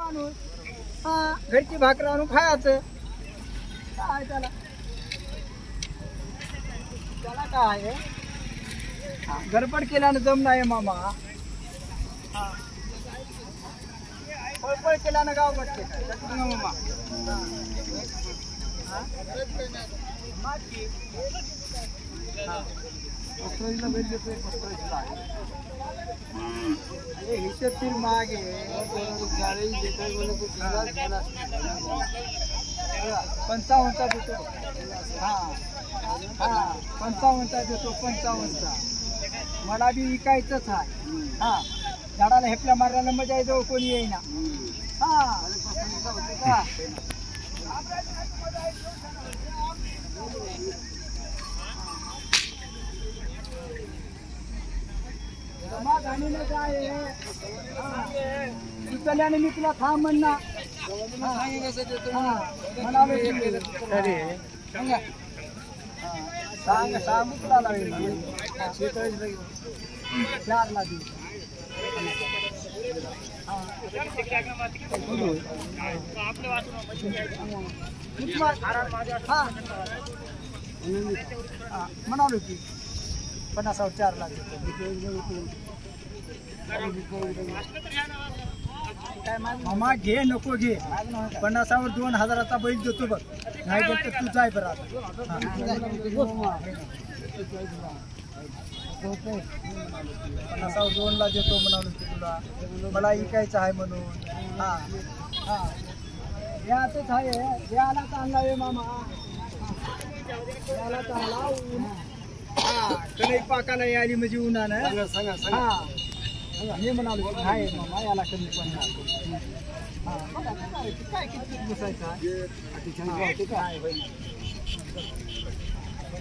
माणूस हा घरची भाकर आणून खायचं काय त्याला त्याला काय आहे गडबड केल्यानं जम नाही मामा हा पळपळ केल्यानं गाव बसते मामा हिशोबशीर माग आहे 55चा देतो हा हा 55चा देतो 55चा मला बी विकायचंच आहे हा झाडाला हेपल्या मारल्याला मजा येतो कोणी येईना हा सुचल्याने मी तुला थांब म्हणणार सांग सांगू तुला लागेल 4 ला देऊ म्हणालो की 50वर 4 ला मामा घे नको घे 50वर 2000चा बैल देतो बघ नाही तर तू जाय बरं 50वर 2 ला देतो म्हणालो की तुला मला ऐकायचं आहे म्हणून हा हा यातच आहे याला चांगला आहे मामा याला चांगला ऊन हा कधी पाका नाही आली म्हणजे उन्हानं हा हे म्हणालो आहे मामा याला कमी पण काय किती बसायचा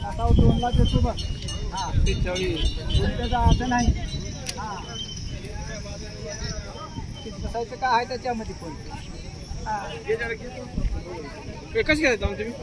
आता 2 ला देतो बघ हा त्याचा अर्थ नाही हा किती बसायचं काय आहे त्याच्यामध्ये पण कसं घ्यायचं तुम्ही